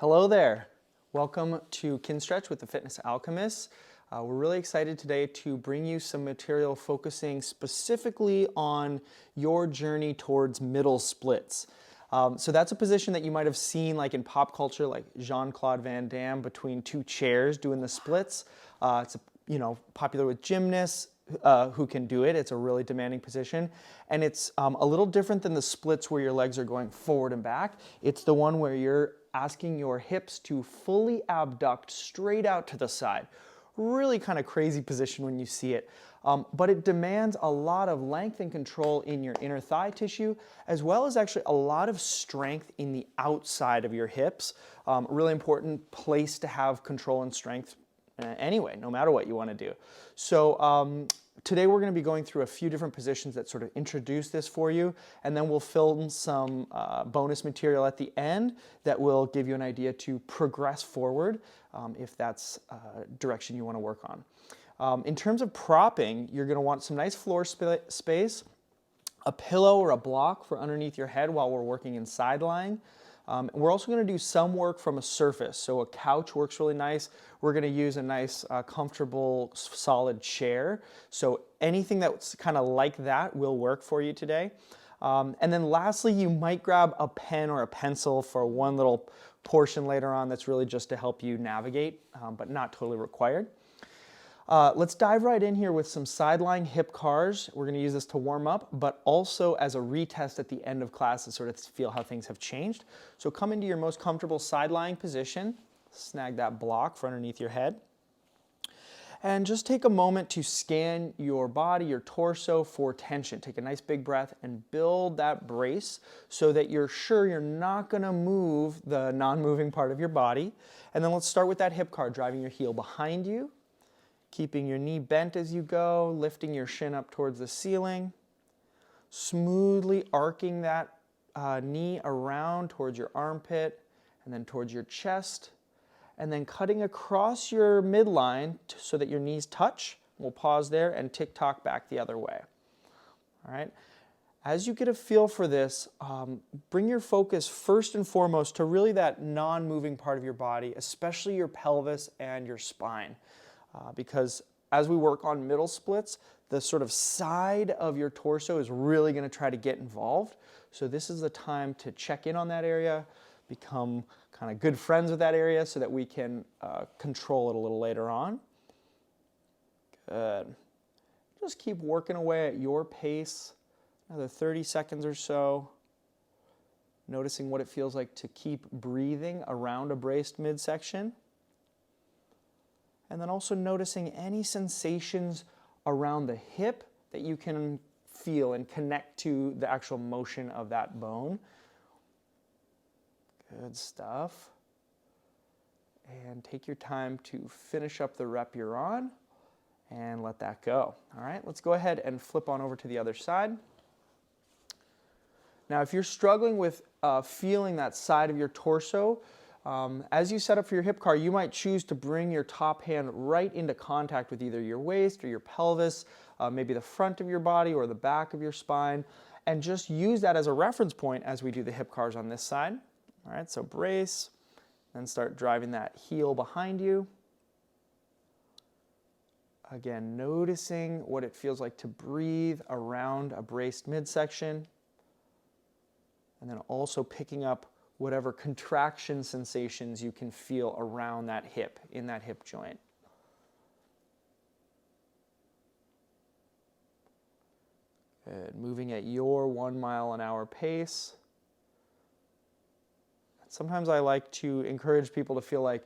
Hello there. Welcome to Kinstretch with the Fitness Alchemists. We're really excited today to bring you some material focusing specifically on your journey towards middle splits. So that's a position that you might have seen like in pop culture, like Jean-Claude Van Damme between two chairs doing the splits. It's popular with gymnasts who can do it. It's a really demanding position, and it's a little different than the splits where your legs are going forward and back. It's the one where you're asking your hips to fully abduct straight out to the side. Really kind of crazy position when you see it, but it demands a lot of length and control in your inner thigh tissue, as well as actually a lot of strength in the outside of your hips. Really important place to have control and strength anyway, no matter what you want to do. So today we're going to be going through a few different positions that sort of introduce this for you, and then we'll film some bonus material at the end that will give you an idea to progress forward if that's a direction you want to work on. In terms of propping, you're going to want some nice floor space, a pillow or a block for underneath your head while we're working in side lying. We're also going to do some work from a surface, so a couch works really nice. We're going to use a nice, comfortable, solid chair. So anything that's kind of like that will work for you today. And then lastly, you might grab a pen or a pencil for one little portion later on that's really just to help you navigate, but not totally required. Let's dive right in here with some side-lying hip CARs. We're going to use this to warm up, but also as a retest at the end of class to sort of feel how things have changed. So come into your most comfortable side-lying position, snag that block for underneath your head, and just take a moment to scan your body, your torso for tension. Take a nice big breath and build that brace so that you're sure you're not going to move the non-moving part of your body. And then let's start with that hip CAR, driving your heel behind you, keeping your knee bent as you go, lifting your shin up towards the ceiling, smoothly arcing that knee around towards your armpit and then towards your chest, and then cutting across your midline so that your knees touch. We'll pause there and tick-tock back the other way. All right. As you get a feel for this, bring your focus first and foremost to really that non-moving part of your body, especially your pelvis and your spine. Because as we work on middle splits, the sort of side of your torso is really going to try to get involved. So this is the time to check in on that area, become kind of good friends with that area so that we can control it a little later on. Good. Just keep working away at your pace, another 30 seconds or so. Noticing what it feels like to keep breathing around a braced midsection. And then also noticing any sensations around the hip that you can feel and connect to the actual motion of that bone. Good stuff. And take your time to finish up the rep you're on and let that go. All right, let's go ahead and flip on over to the other side. Now, if you're struggling with feeling that side of your torso, as you set up for your hip CAR, you might choose to bring your top hand right into contact with either your waist or your pelvis, maybe the front of your body or the back of your spine, and just use that as a reference point as we do the hip CARs on this side. All right, so brace, then start driving that heel behind you. Again, noticing what it feels like to breathe around a braced midsection, and then also picking up whatever contraction sensations you can feel around that hip, in that hip joint. Good. Moving at your 1 mile an hour pace. Sometimes I like to encourage people to feel like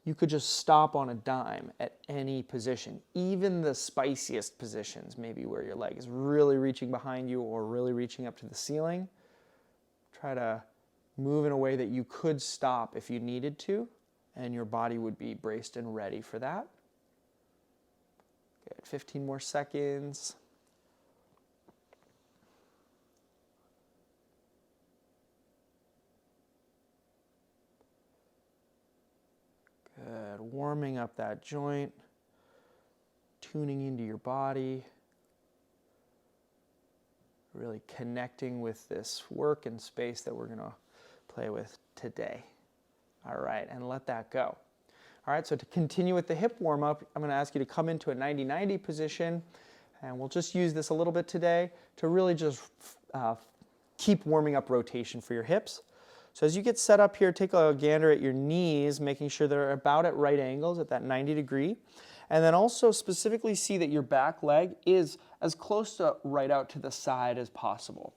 you could just stop on a dime at any position, even the spiciest positions, maybe where your leg is really reaching behind you or really reaching up to the ceiling. Try to move in a way that you could stop if you needed to, and your body would be braced and ready for that. Good. 15 more seconds. Good. Warming up that joint, tuning into your body, really connecting with this work and space that we're going to play with today. All right, and let that go. All right, so to continue with the hip warm-up, I'm going to ask you to come into a 90-90 position, and we'll just use this a little bit today to really just keep warming up rotation for your hips. So as you get set up here, take a gander at your knees, making sure they're about at right angles at that 90 degree. And then also specifically see that your back leg is as close to right out to the side as possible.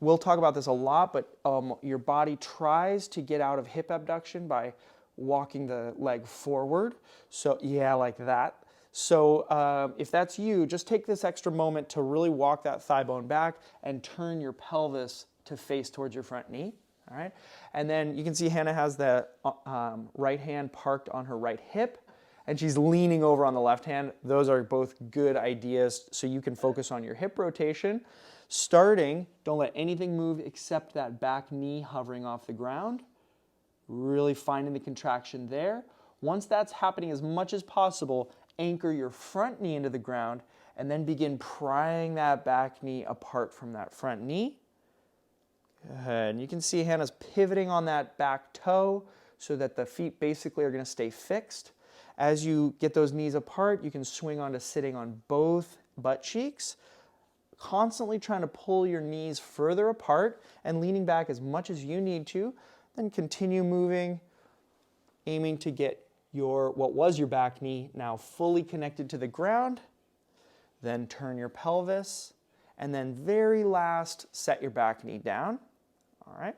We'll talk about this a lot, but your body tries to get out of hip abduction by walking the leg forward. So yeah, like that. So if that's you, just take this extra moment to really walk that thigh bone back and turn your pelvis to face towards your front knee. All right, and then you can see Hannah has the right hand parked on her right hip, and she's leaning over on the left hand. Those are both good ideas so you can focus on your hip rotation. Starting, don't let anything move except that back knee hovering off the ground. Really finding the contraction there. Once that's happening as much as possible, anchor your front knee into the ground and then begin prying that back knee apart from that front knee. Good. And you can see Hannah's pivoting on that back toe so that the feet basically are going to stay fixed. As you get those knees apart, you can swing onto sitting on both butt cheeks, constantly trying to pull your knees further apart and leaning back as much as you need to. Then continue moving, aiming to get what was your back knee now fully connected to the ground. Then turn your pelvis, and then very last, set your back knee down. All right,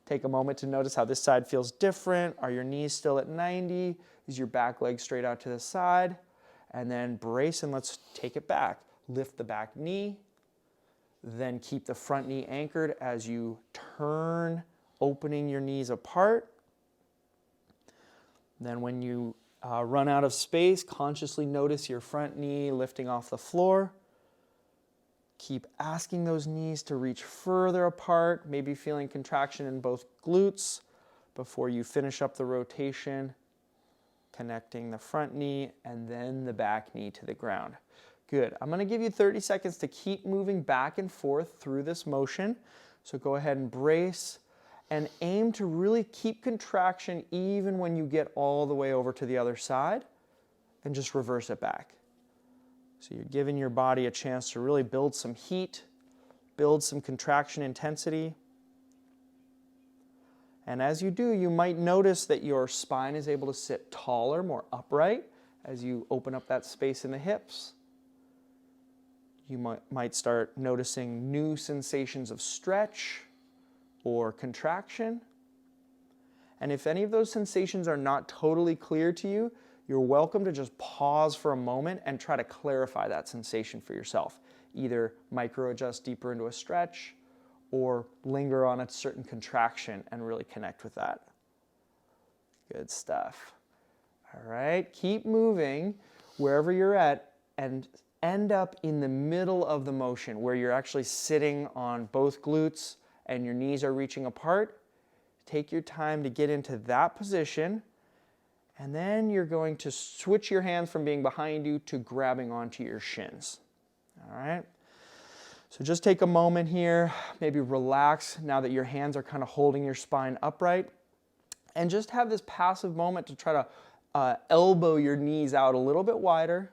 take a moment to notice how this side feels different. Are your knees still at 90? Is your back leg straight out to the side? And then brace and let's take it back. Lift the back knee, then keep the front knee anchored as you turn, opening your knees apart. Then when you run out of space, consciously notice your front knee lifting off the floor. Keep asking those knees to reach further apart, maybe feeling contraction in both glutes before you finish up the rotation, connecting the front knee and then the back knee to the ground. Good. I'm going to give you 30 seconds to keep moving back and forth through this motion. So go ahead and brace and aim to really keep contraction even when you get all the way over to the other side, and just reverse it back. So you're giving your body a chance to really build some heat, build some contraction intensity. And as you do, you might notice that your spine is able to sit taller, more upright, as you open up that space in the hips. You might start noticing new sensations of stretch or contraction. And if any of those sensations are not totally clear to you, you're welcome to just pause for a moment and try to clarify that sensation for yourself. Either micro-adjust deeper into a stretch or linger on a certain contraction and really connect with that. Good stuff. All right, keep moving wherever you're at and end up in the middle of the motion where you're actually sitting on both glutes and your knees are reaching apart. Take your time to get into that position. And then you're going to switch your hands from being behind you to grabbing onto your shins. All right? So just take a moment here, maybe relax now that your hands are kind of holding your spine upright. And just have this passive moment to try to elbow your knees out a little bit wider.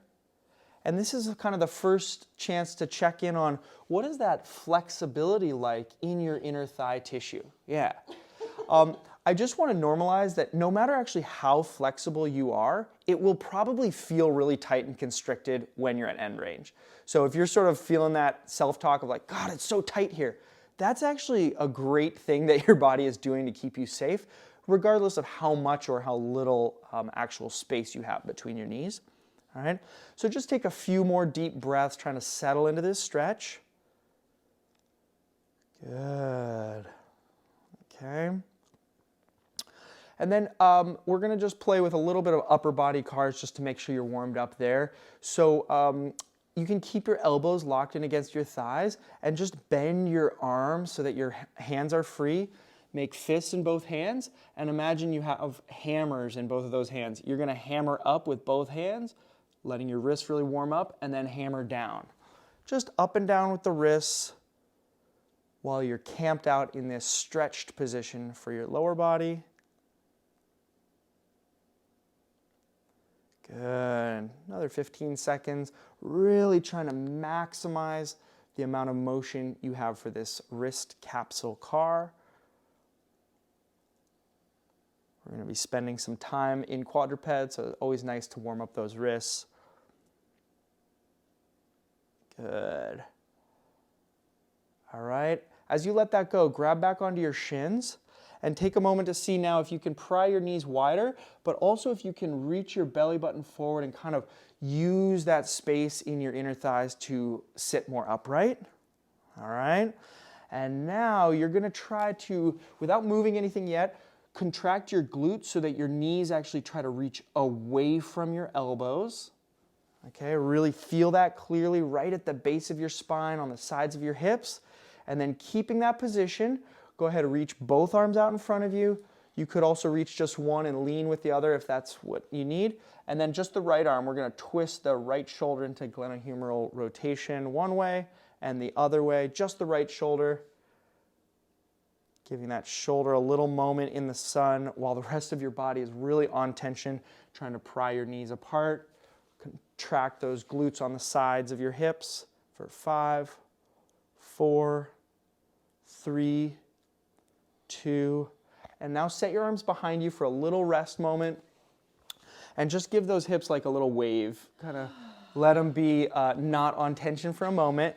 And this is kind of the first chance to check in on what is that flexibility like in your inner thigh tissue? Yeah. I just want to normalize that no matter actually how flexible you are, it will probably feel really tight and constricted when you're at end range. So if you're sort of feeling that self-talk of like, God, it's so tight here, that's actually a great thing that your body is doing to keep you safe, regardless of how much or how little actual space you have between your knees. All right, so just take a few more deep breaths trying to settle into this stretch. Good. Okay. And then we're going to just play with a little bit of upper body CARs just to make sure you're warmed up there. So you can keep your elbows locked in against your thighs and just bend your arms so that your hands are free. Make fists in both hands and imagine you have hammers in both of those hands. You're going to hammer up with both hands, letting your wrists really warm up, and then hammer down. Just up and down with the wrists while you're camped out in this stretched position for your lower body. Good. Another 15 seconds. Really trying to maximize the amount of motion you have for this wrist capsule CAR. We're going to be spending some time in quadruped, so it's always nice to warm up those wrists. Good. All right. As you let that go, grab back onto your shins and take a moment to see now if you can pry your knees wider, but also if you can reach your belly button forward and kind of use that space in your inner thighs to sit more upright. All right. And now you're going to try to, without moving anything yet, contract your glutes so that your knees actually try to reach away from your elbows. Okay, really feel that clearly right at the base of your spine, on the sides of your hips. And then keeping that position, go ahead and reach both arms out in front of you. You could also reach just one and lean with the other if that's what you need. And then just the right arm, we're going to twist the right shoulder into glenohumeral rotation one way and the other way, just the right shoulder. Giving that shoulder a little moment in the sun while the rest of your body is really on tension, trying to pry your knees apart. Contract those glutes on the sides of your hips for 5, 4, 3, 2, and now set your arms behind you for a little rest moment and just give those hips like a little wave. Kind of let them be not on tension for a moment.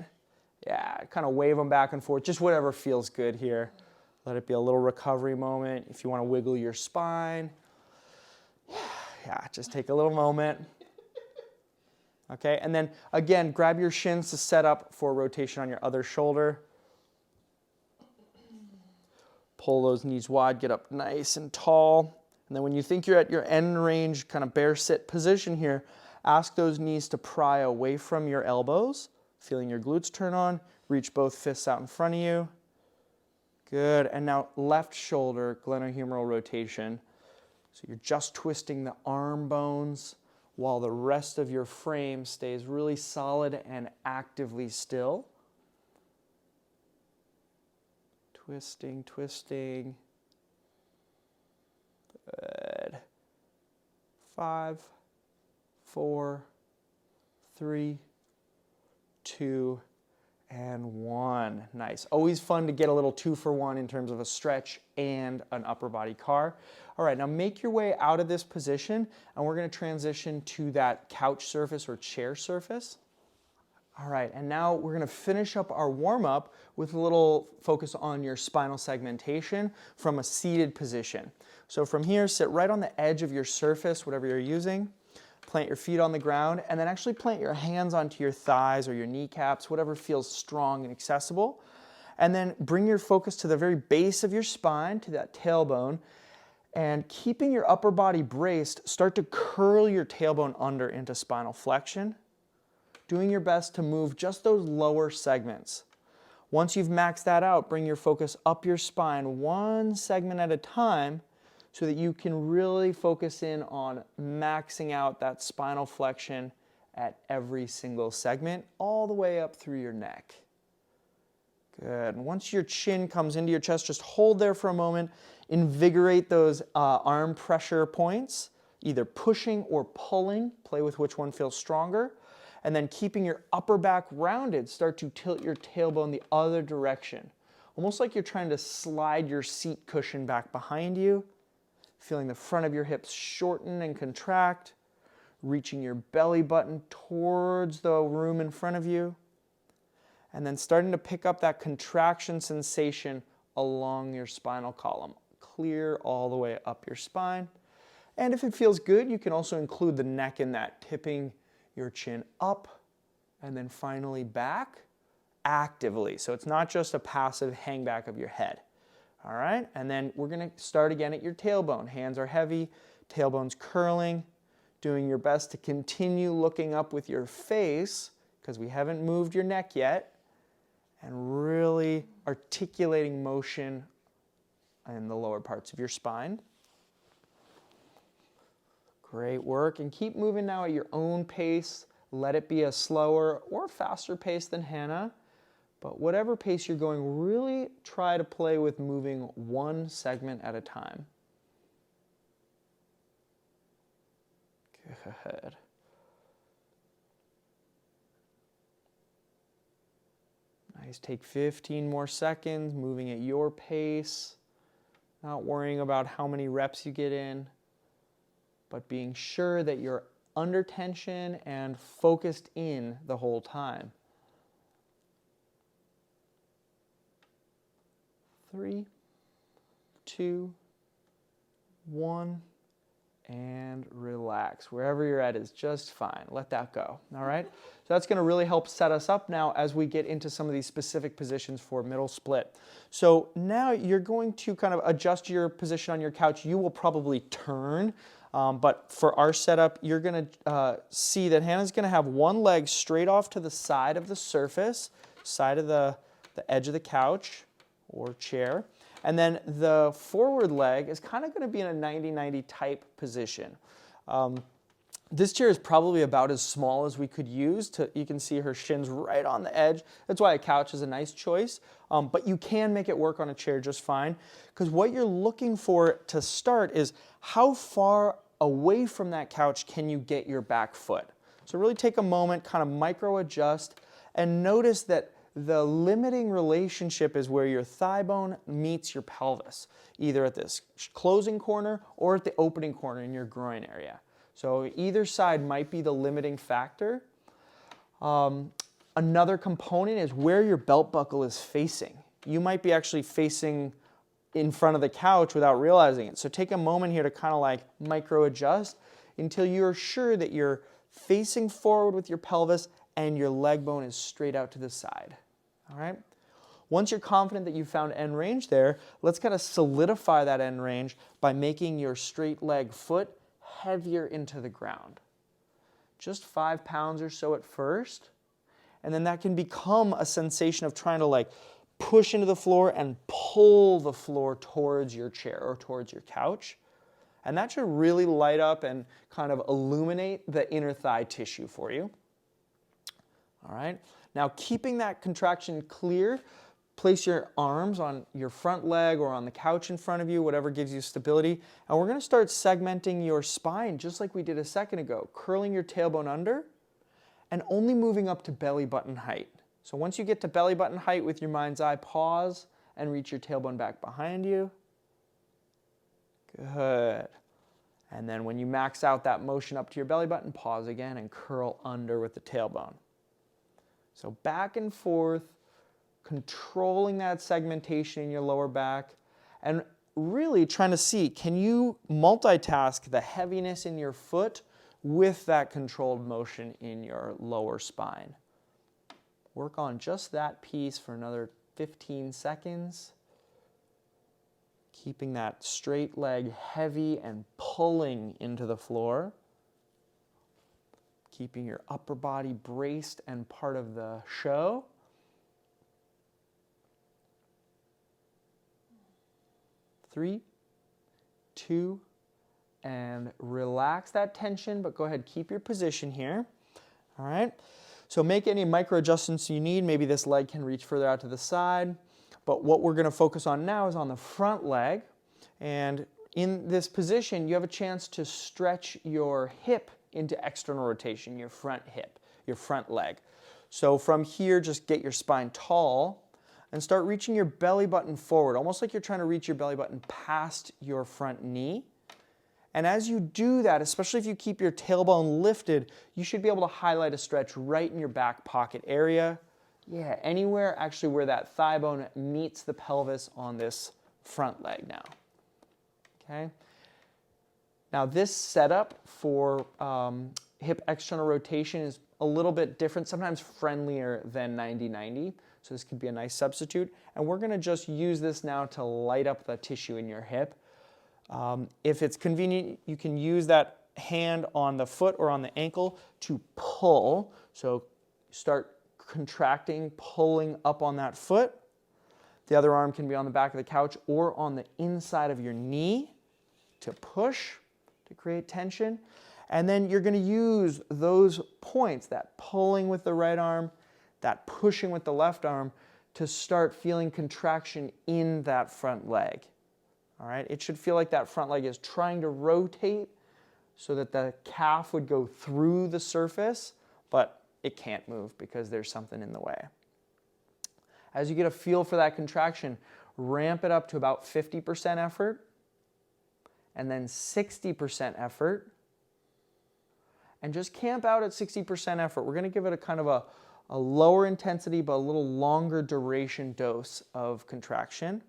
Yeah, kind of wave them back and forth, just whatever feels good here. Let it be a little recovery moment. If you want to wiggle your spine, yeah, just take a little moment. Okay, and then again, grab your shins to set up for rotation on your other shoulder. Pull those knees wide, get up nice and tall. And then when you think you're at your end range, kind of bear sit position here, ask those knees to pry away from your elbows, feeling your glutes turn on. Reach both fists out in front of you. Good, and now left shoulder, glenohumeral rotation. So you're just twisting the arm bones while the rest of your frame stays really solid and actively still. Twisting, twisting. Good. 5, 4, 3, 2, and 1. Nice. Always fun to get a little 2-for-1 in terms of a stretch and an upper body CAR. All right, now make your way out of this position, and we're going to transition to that couch surface or chair surface. All right, and now we're going to finish up our warm-up with a little focus on your spinal segmentation from a seated position. So from here, sit right on the edge of your surface, whatever you're using. Plant your feet on the ground, and then actually plant your hands onto your thighs or your kneecaps, whatever feels strong and accessible. And then bring your focus to the very base of your spine, to that tailbone, and keeping your upper body braced, start to curl your tailbone under into spinal flexion, doing your best to move just those lower segments. Once you've maxed that out, bring your focus up your spine one segment at a time, so that you can really focus in on maxing out that spinal flexion at every single segment, all the way up through your neck. Good. And once your chin comes into your chest, just hold there for a moment. Invigorate those arm pressure points, either pushing or pulling. Play with which one feels stronger. And then keeping your upper back rounded, start to tilt your tailbone the other direction. Almost like you're trying to slide your seat cushion back behind you. Feeling the front of your hips shorten and contract, reaching your belly button towards the room in front of you, and then starting to pick up that contraction sensation along your spinal column. Clear all the way up your spine. And if it feels good, you can also include the neck in that, tipping your chin up and then finally back actively. So it's not just a passive hang back of your head. All right, and then we're going to start again at your tailbone. Hands are heavy, tailbone's curling, doing your best to continue looking up with your face, because we haven't moved your neck yet, and really articulating motion in the lower parts of your spine. Great work, and keep moving now at your own pace. Let it be a slower or faster pace than Hannah. But whatever pace you're going, really try to play with moving one segment at a time. Good. Nice. Take 15 more seconds, moving at your pace, not worrying about how many reps you get in, but being sure that you're under tension and focused in the whole time. 3, 2, 1, and relax. Wherever you're at is just fine. Let that go, all right? So that's gonna really help set us up now as we get into some of these specific positions for middle split. So now you're going to kind of adjust your position on your couch. You will probably turn, but for our setup, you're gonna see that Hannah's gonna have one leg straight off to the side of the surface, side of the edge of the couch or chair. And then the forward leg is kind of going to be in a 90-90 type position. This chair is probably about as small as we could use. You can see her shins right on the edge. That's why a couch is a nice choice. But you can make it work on a chair just fine. Because what you're looking for to start is how far away from that couch can you get your back foot. So really take a moment, kind of micro adjust, and notice that the limiting relationship is where your thigh bone meets your pelvis, either at this closing corner or at the opening corner in your groin area. So either side might be the limiting factor. Another component is where your belt buckle is facing. You might be actually facing in front of the couch without realizing it. So take a moment here to kind of like micro adjust until you're sure that you're facing forward with your pelvis and your leg bone is straight out to the side. All right. Once you're confident that you found end range there, let's kind of solidify that end range by making your straight leg foot heavier into the ground. Just 5 pounds or so at first. And then that can become a sensation of trying to like push into the floor and pull the floor towards your chair or towards your couch. And that should really light up and kind of illuminate the inner thigh tissue for you. All right. Now, keeping that contraction clear, place your arms on your front leg or on the couch in front of you, whatever gives you stability. And we're going to start segmenting your spine just like we did a second ago, curling your tailbone under and only moving up to belly button height. So once you get to belly button height with your mind's eye, pause and reach your tailbone back behind you. Good. And then when you max out that motion up to your belly button, pause again and curl under with the tailbone. So back and forth, controlling that segmentation in your lower back, and really trying to see, can you multitask the heaviness in your foot with that controlled motion in your lower spine? Work on just that piece for another 15 seconds. Keeping that straight leg heavy and pulling into the floor. Keeping your upper body braced and part of the show. Three, 2, and relax that tension, but go ahead, keep your position here. All right, so make any micro adjustments you need. Maybe this leg can reach further out to the side, but what we're going to focus on now is on the front leg. And in this position, you have a chance to stretch your hip into external rotation, your front hip, your front leg. So from here, just get your spine tall and start reaching your belly button forward, almost like you're trying to reach your belly button past your front knee. And as you do that, especially if you keep your tailbone lifted, you should be able to highlight a stretch right in your back pocket area. Yeah, anywhere actually where that thigh bone meets the pelvis on this front leg now. Okay. Now this setup for hip external rotation is a little bit different, sometimes friendlier than 90-90. So this could be a nice substitute. And we're going to just use this now to light up the tissue in your hip. If it's convenient, you can use that hand on the foot or on the ankle to pull. So start contracting, pulling up on that foot. The other arm can be on the back of the couch or on the inside of your knee to push, to create tension. And then you're going to use those points, that pulling with the right arm, that pushing with the left arm, to start feeling contraction in that front leg. All right, it should feel like that front leg is trying to rotate so that the calf would go through the surface, but it can't move because there's something in the way. As you get a feel for that contraction, ramp it up to about 50% effort, and then 60% effort, and just camp out at 60% effort. We're going to give it a kind of a lower intensity but a little longer duration dose of contraction.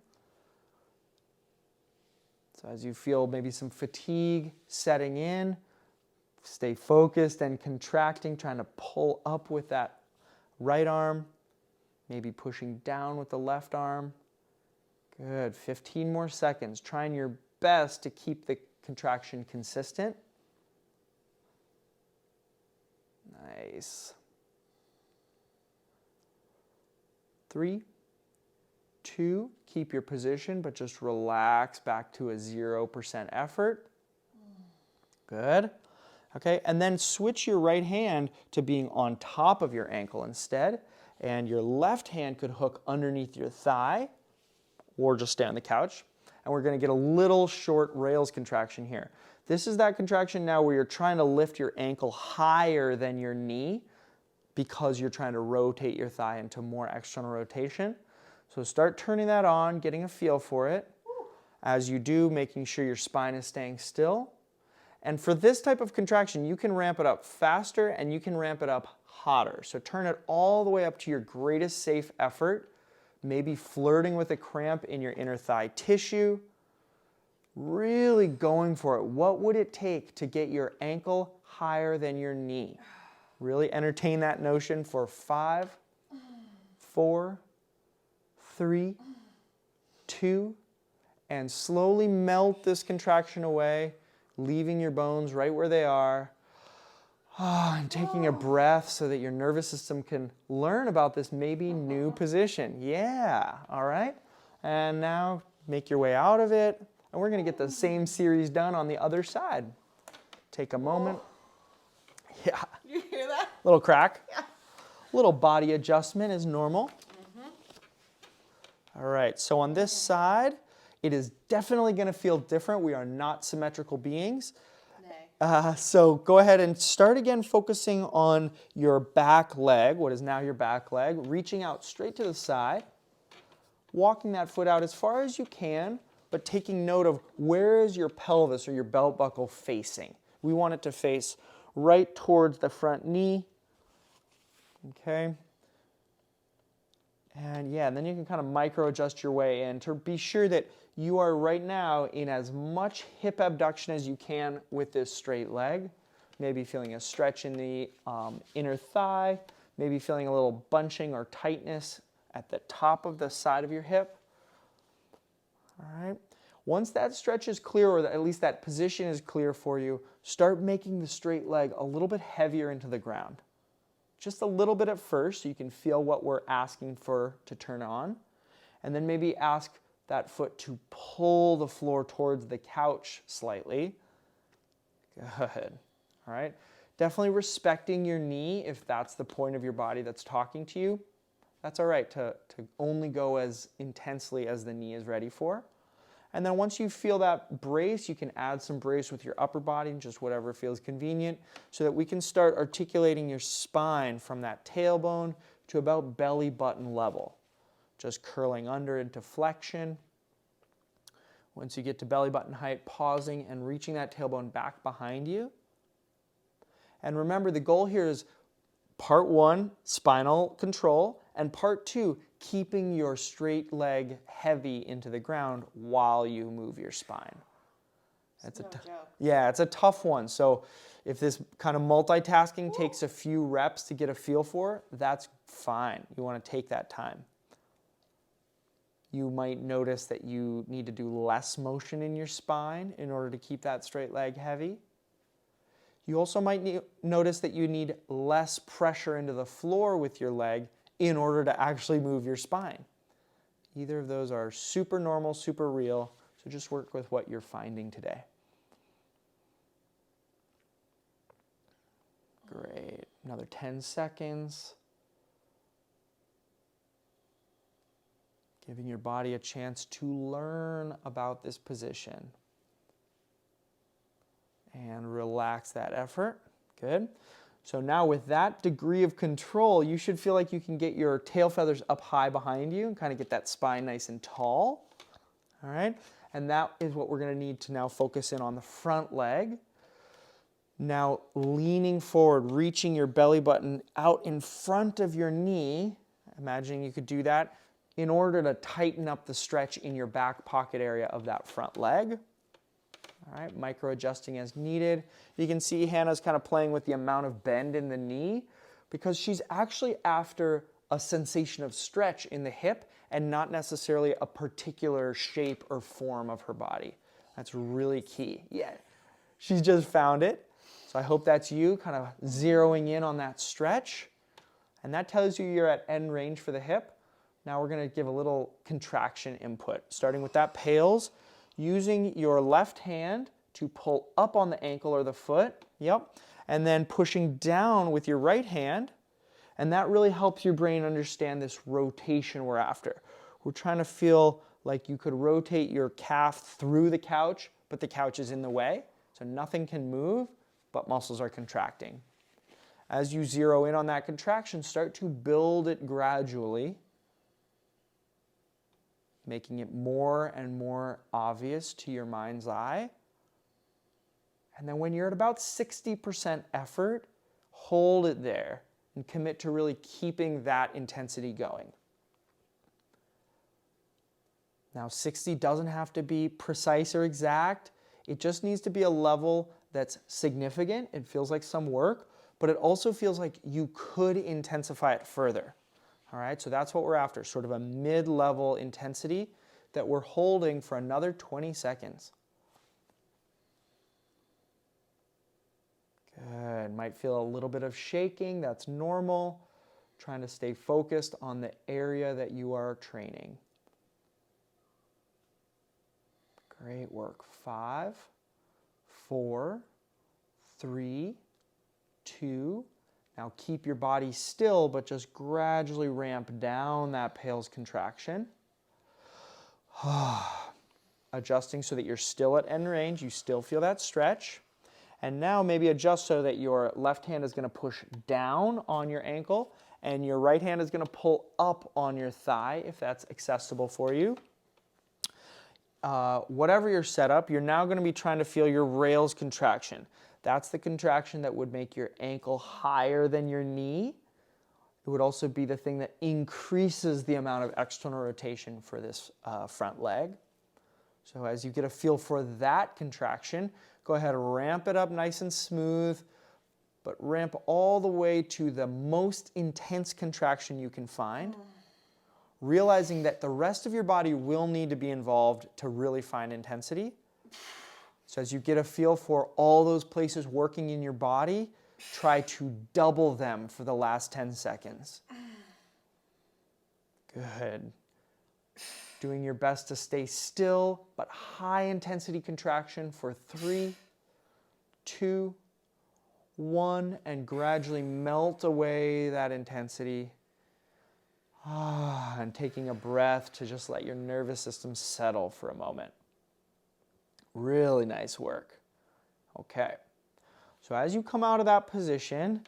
So as you feel maybe some fatigue setting in, stay focused and contracting, trying to pull up with that right arm, maybe pushing down with the left arm. Good, 15 more seconds. Trying your best to keep the contraction consistent. Nice. 3, 2, keep your position, but just relax back to a 0% effort. Good. Okay, and then switch your right hand to being on top of your ankle instead, and your left hand could hook underneath your thigh, or just stay on the couch. And we're going to get a little short rails contraction here. This is that contraction now where you're trying to lift your ankle higher than your knee because you're trying to rotate your thigh into more external rotation. So start turning that on, getting a feel for it. As you do, making sure your spine is staying still. And for this type of contraction, you can ramp it up faster and you can ramp it up hotter. So turn it all the way up to your greatest safe effort, maybe flirting with a cramp in your inner thigh tissue. Really going for it. What would it take to get your ankle higher than your knee? Really entertain that notion for 5, 4, 3, 2, and slowly melt this contraction away, leaving your bones right where they are. And taking a breath so that your nervous system can learn about this maybe new position. Yeah, all right. And now make your way out of it. And we're going to get the same series done on the other side. Take a moment. Yeah. You hear that? Little crack. Yeah. Little body adjustment is normal. All right, so on this side, it is definitely going to feel different. We are not symmetrical beings. So go ahead and start again focusing on your back leg, what is now your back leg, reaching out straight to the side, walking that foot out as far as you can, but taking note of where is your pelvis or your belt buckle facing. We want it to face right towards the front knee. Okay. And yeah, and then you can kind of micro adjust your way in to be sure that you are right now in as much hip abduction as you can with this straight leg. Maybe feeling a stretch in the inner thigh, maybe feeling a little bunching or tightness at the top of the side of your hip. All right. Once that stretch is clear, or at least that position is clear for you, start making the straight leg a little bit heavier into the ground. Just a little bit at first so you can feel what we're asking for to turn on. And then maybe ask that foot to pull the floor towards the couch slightly. Good. All right. Definitely respecting your knee if that's the point of your body that's talking to you. That's all right to only go as intensely as the knee is ready for. And then once you feel that brace, you can add some brace with your upper body, just whatever feels convenient, so that we can start articulating your spine from that tailbone to about belly button level. Just curling under into flexion. Once you get to belly button height, pausing and reaching that tailbone back behind you. And remember, the goal here is part 1, spinal control, and part 2, keeping your straight leg heavy into the ground while you move your spine. That's it's a tough one. So if this kind of multitasking takes a few reps to get a feel for, that's fine. You want to take that time. You might notice that you need to do less motion in your spine in order to keep that straight leg heavy. You also might notice that you need less pressure into the floor with your leg in order to actually move your spine. Either of those are super normal, super real, so just work with what you're finding today. Great. Another 10 seconds. Giving your body a chance to learn about this position. And relax. relax that effort. Good. So now with that degree of control, you should feel like you can get your tail feathers up high behind you and kind of get that spine nice and tall. All right. And that is what we're going to need to now focus in on the front leg. Now leaning forward, reaching your belly button out in front of your knee. Imagining you could do that in order to tighten up the stretch in your back pocket area of that front leg. All right, micro adjusting as needed. You can see Hannah's kind of playing with the amount of bend in the knee because she's actually after a sensation of stretch in the hip and not necessarily a particular shape or form of her body. That's really key. Yeah, she's just found it. So I hope that's you kind of zeroing in on that stretch. And that tells you you're at end range for the hip. Now we're going to give a little contraction input, starting with that pales, using your left hand to pull up on the ankle or the foot, yep, and then pushing down with your right hand, and that really helps your brain understand this rotation we're after. We're trying to feel like you could rotate your calf through the couch, but the couch is in the way, so nothing can move, but muscles are contracting. As you zero in on that contraction, start to build it gradually, making it more and more obvious to your mind's eye. And then when you're at about 60% effort, hold it there and commit to really keeping that intensity going. Now 60 doesn't have to be precise or exact. It just needs to be a level that's significant. It feels like some work, but it also feels like you could intensify it further. All right, so that's what we're after, sort of a mid-level intensity that we're holding for another 20 seconds. Good, might feel a little bit of shaking, that's normal. Trying to stay focused on the area that you are training. Great work. 5, 4, 3, 2. Now keep your body still, but just gradually ramp down that pales contraction. Adjusting so that you're still at end range, you still feel that stretch. And now maybe adjust so that your left hand is going to push down on your ankle and your right hand is going to pull up on your thigh if that's accessible for you. Whatever your setup, you're now going to be trying to feel your rails contraction. That's the contraction that would make your ankle higher than your knee. It would also be the thing that increases the amount of external rotation for this front leg. So as you get a feel for that contraction, go ahead and ramp it up nice and smooth, but ramp all the way to the most intense contraction you can find, realizing that the rest of your body will need to be involved to really find intensity. So as you get a feel for all those places working in your body, try to double them for the last 10 seconds. Good. Doing your best to stay still, but high intensity contraction for 3, 2, 1, and gradually melt away that intensity. And taking a breath to just let your nervous system settle for a moment. Really nice work. Okay. So as you come out of that position,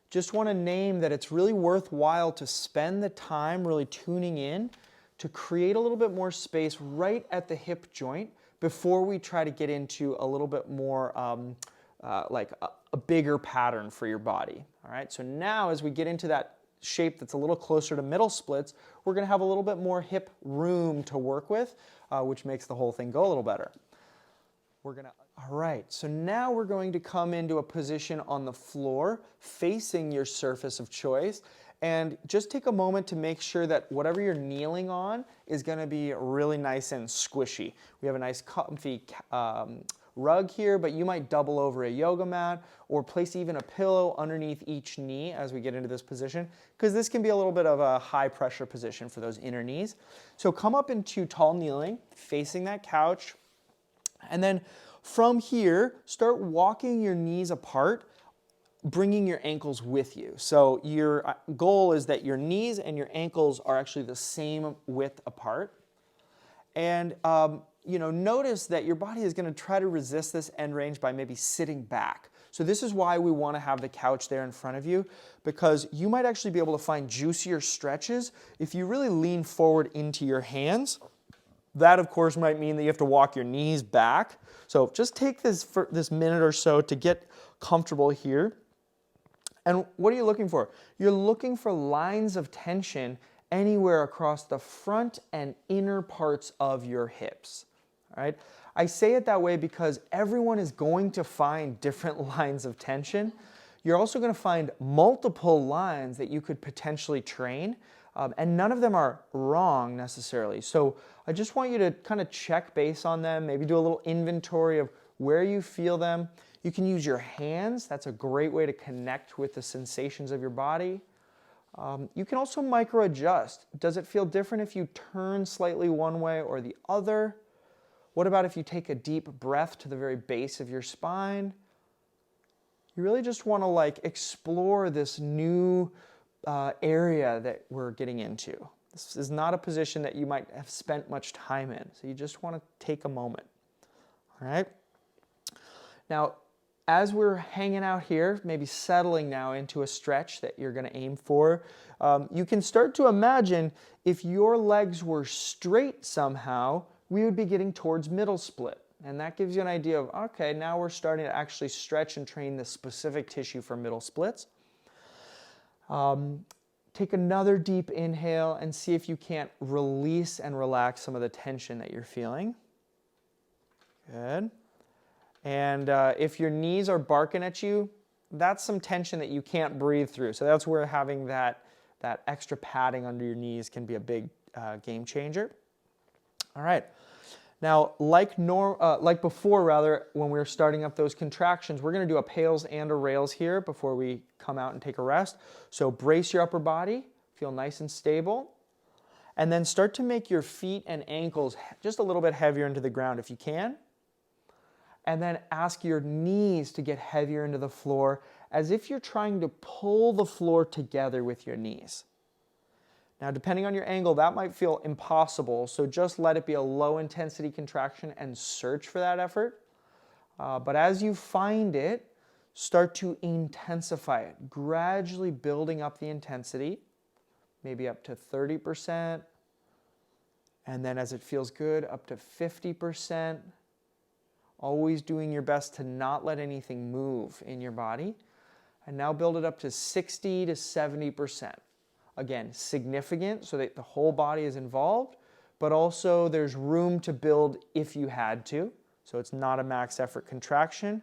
just want to name that it's really worthwhile to spend the time really tuning in to create a little bit more space right at the hip joint before we try to get into a little bit more like a bigger pattern for your body. All right, so now as we get into that shape that's a little closer to middle splits, we're going to have a little bit more hip room to work with, which makes the whole thing go a little better. All right, so now we're going to come into a position on the floor facing your surface of choice, and just take a moment to make sure that whatever you're kneeling on is going to be really nice and squishy. We have a nice comfy rug here, but you might double over a yoga mat or place even a pillow underneath each knee as we get into this position, because this can be a little bit of a high pressure position for those inner knees. So come up into tall kneeling, facing that couch, and then from here, start walking your knees apart, bringing your ankles with you. So your goal is that your knees and your ankles are actually the same width apart. And notice that your body is going to try to resist this end range by maybe sitting back. So this is why we want to have the couch there in front of you, because you might actually be able to find juicier stretches if you really lean forward into your hands. That, of course, might mean that you have to walk your knees back. So just take this minute or so to get comfortable here. And what are you looking for? You're looking for lines of tension anywhere across the front and inner parts of your hips. All right? I say it that way because everyone is going to find different lines of tension. You're also going to find multiple lines that you could potentially train, and none of them are wrong necessarily. So I just want you to kind of check base on them, maybe do a little inventory of where you feel them. You can use your hands. That's a great way to connect with the sensations of your body. You can also micro-adjust. Does it feel different if you turn slightly one way or the other? What about if you take a deep breath to the very base of your spine? You really just want to explore this new area that we're getting into. This is not a position that you might have spent much time in, so you just want to take a moment. All right? Now, as we're hanging out here, maybe settling now into a stretch that you're going to aim for, you can start to imagine if your legs were straight somehow, we would be getting towards middle split. And that gives you an idea of, okay, now we're starting to actually stretch and train the specific tissue for middle splits. Take another deep inhale and see if you can't release and relax some of the tension that you're feeling. Good. And if your knees are barking at you, that's some tension that you can't breathe through. So that's where having that extra padding under your knees can be a big game changer. All right. Now, like before, when we were starting up those contractions, we're going to do a pails and a rails here before we come out and take a rest. So brace your upper body, feel nice and stable, and then start to make your feet and ankles just a little bit heavier into the ground if you can. And then ask your knees to get heavier into the floor as if you're trying to pull the floor together with your knees. Now, depending on your angle, that might feel impossible, so just let it be a low-intensity contraction and search for that effort. But as you find it, start to intensify it, gradually building up the intensity, maybe up to 30%, and then as it feels good, up to 50%. Always doing your best to not let anything move in your body. And now build it up to 60 to 70%. Again, significant so that the whole body is involved, but also there's room to build if you had to. So it's not a max effort contraction.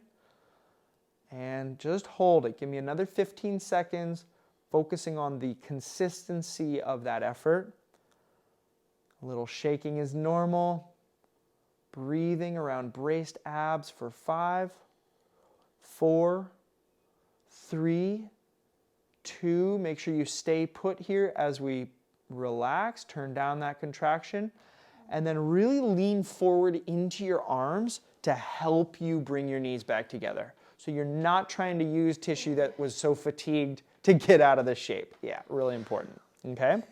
And just hold it. Give me another 15 seconds, focusing on the consistency of that effort. A little shaking is normal. Breathing around braced abs for 5, 4, 3, 2. Make sure you stay put here as we relax, turn down that contraction, and then really lean forward into your arms to help you bring your knees back together. So you're not trying to use tissue that was so fatigued to get out of the shape. Yeah, really important. Okay?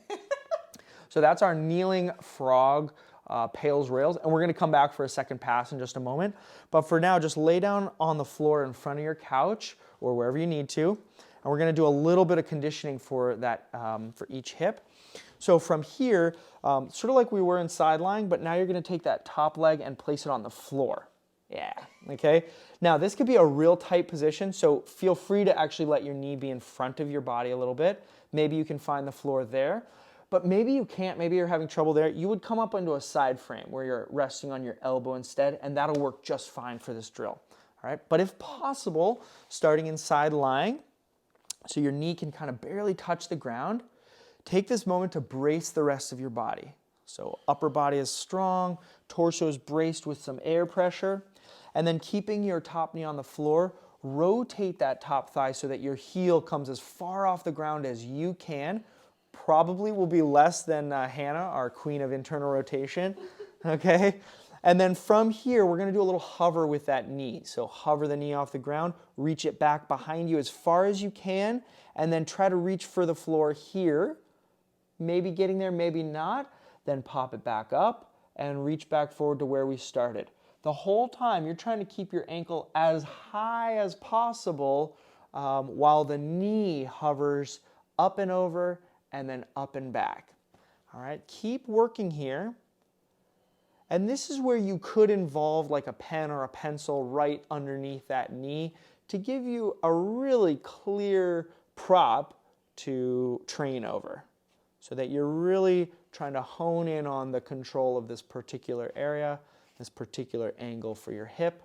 So that's our kneeling frog pails rails, and we're going to come back for a second pass in just a moment. But for now, just lay down on the floor in front of your couch or wherever you need to, and we're going to do a little bit of conditioning for that for each hip. So from here, sort of like we were in side lying, but now you're going to take that top leg and place it on the floor. Yeah, okay? Now this could be a real tight position, so feel free to actually let your knee be in front of your body a little bit. Maybe you can find the floor there. But maybe you can't, maybe you're having trouble there. You would come up into a side frame where you're resting on your elbow instead, and that'll work just fine for this drill. All right? But if possible, starting in side lying, so your knee can kind of barely touch the ground, take this moment to brace the rest of your body. So upper body is strong, torso is braced with some air pressure, and then keeping your top knee on the floor, rotate that top thigh so that your heel comes as far off the ground as you can. Probably will be less than Hannah, our queen of internal rotation, okay? And then from here, we're going to do a little hover with that knee. So hover the knee off the ground, reach it back behind you as far as you can, and then try to reach for the floor here. Maybe getting there, maybe not. Then pop it back up, and reach back forward to where we started. The whole time, you're trying to keep your ankle as high as possible while the knee hovers up and over and then up and back. All right, keep working here. And this is where you could involve like a pen or a pencil right underneath that knee to give you a really clear prop to train over, so that you're really trying to hone in on the control of this particular area, this particular angle for your hip.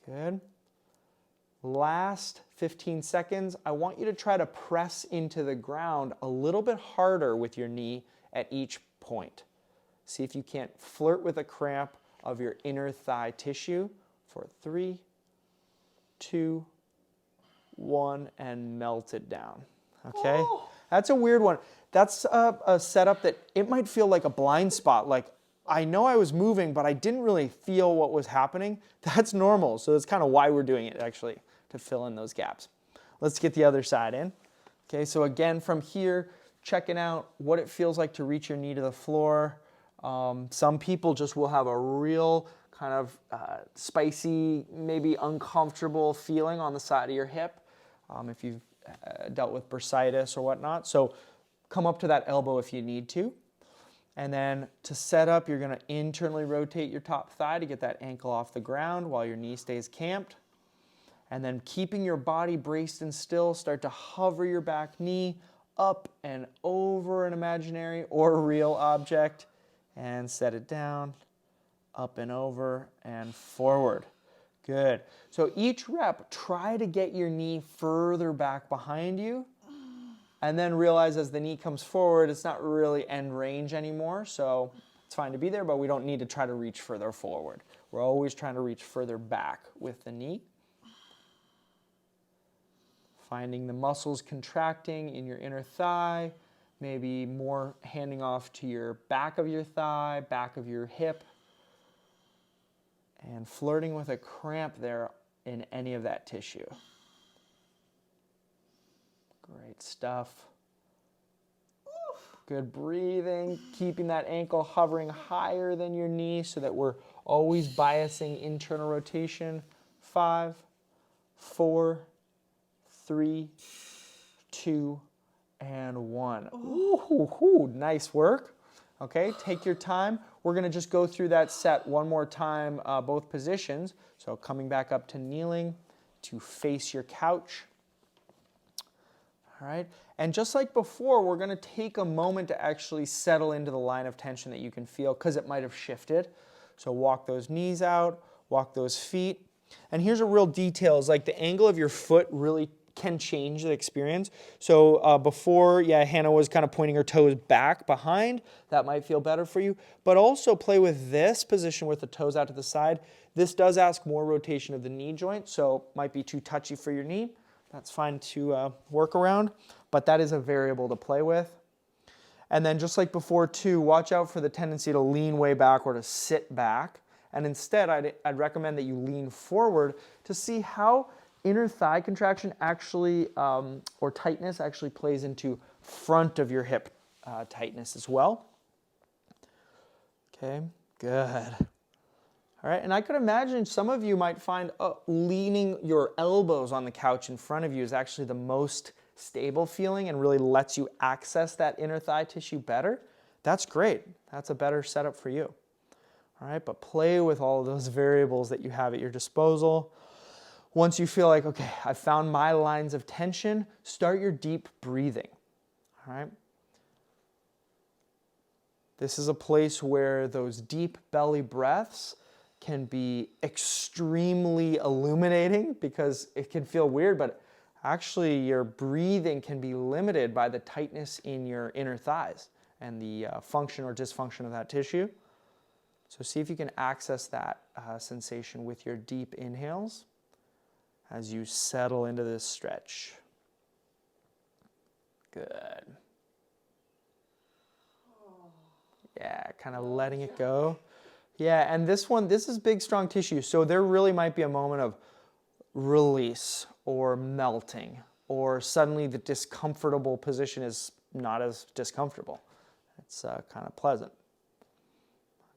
Good. Last 15 seconds, I want you to try to press into the ground a little bit harder with your knee at each point. See if you can't flirt with a cramp of your inner thigh tissue for 3, 2, 1, and melt it down. Okay? Oh. That's a weird one. That's a setup that it might feel like a blind spot, like I know I was moving, but I didn't really feel what was happening. That's normal, so that's kind of why we're doing it, actually, to fill in those gaps. Let's get the other side in. Okay, so again, from here, checking out what it feels like to reach your knee to the floor. Some people just will have a real kind of spicy, maybe uncomfortable feeling on the side of your hip if you've dealt with bursitis or whatnot. So come up to that elbow if you need to. And then to set up, you're going to internally rotate your top thigh to get that ankle off the ground while your knee stays camped. And then keeping your body braced and still, start to hover your back knee up and over an imaginary or real object and set it down, up and over and forward. Good. So each rep, try to get your knee further back behind you, and then realize as the knee comes forward, it's not really end range anymore, so it's fine to be there, but we don't need to try to reach further forward. We're always trying to reach further back with the knee. Finding the muscles contracting in your inner thigh, maybe more handing off to your back of your thigh, back of your hip, and flirting with a cramp there in any of that tissue. Great stuff. Good breathing, keeping that ankle hovering higher than your knee so that we're always biasing internal rotation. 5, 4, 3, 2, and 1. Ooh, nice work. Okay, take your time. We're going to just go through that set one more time, both positions. So coming back up to kneeling, to face your couch. All right, and just like before, we're going to take a moment to actually settle into the line of tension that you can feel because it might have shifted. So walk those knees out, walk those feet. And here's a real detail, is like the angle of your foot really can change the experience. So before, Hannah was kind of pointing her toes back behind. That might feel better for you. But also play with this position with the toes out to the side. This does ask more rotation of the knee joint, so might be too touchy for your knee. That's fine to work around, but that is a variable to play with. And then just like before too, watch out for the tendency to lean way back or to sit back. And instead, I'd recommend that you lean forward to see how inner thigh contraction actually, or tightness actually plays into front of your hip tightness as well. Okay, good. All right, and I could imagine some of you might find leaning your elbows on the couch in front of you is actually the most stable feeling and really lets you access that inner thigh tissue better. That's great. That's a better setup for you. All right, but play with all of those variables that you have at your disposal. Once you feel like, okay, I found my lines of tension, start your deep breathing. All right. This is a place where those deep belly breaths can be extremely illuminating because it can feel weird, but actually your breathing can be limited by the tightness in your inner thighs and the function or dysfunction of that tissue. So see if you can access that sensation with your deep inhales as you settle into this stretch. Good. Yeah, kind of letting it go. Yeah, and this is big, strong tissue, so there really might be a moment of release or melting, or suddenly the discomfortable position is not as discomfortable. It's kind of pleasant.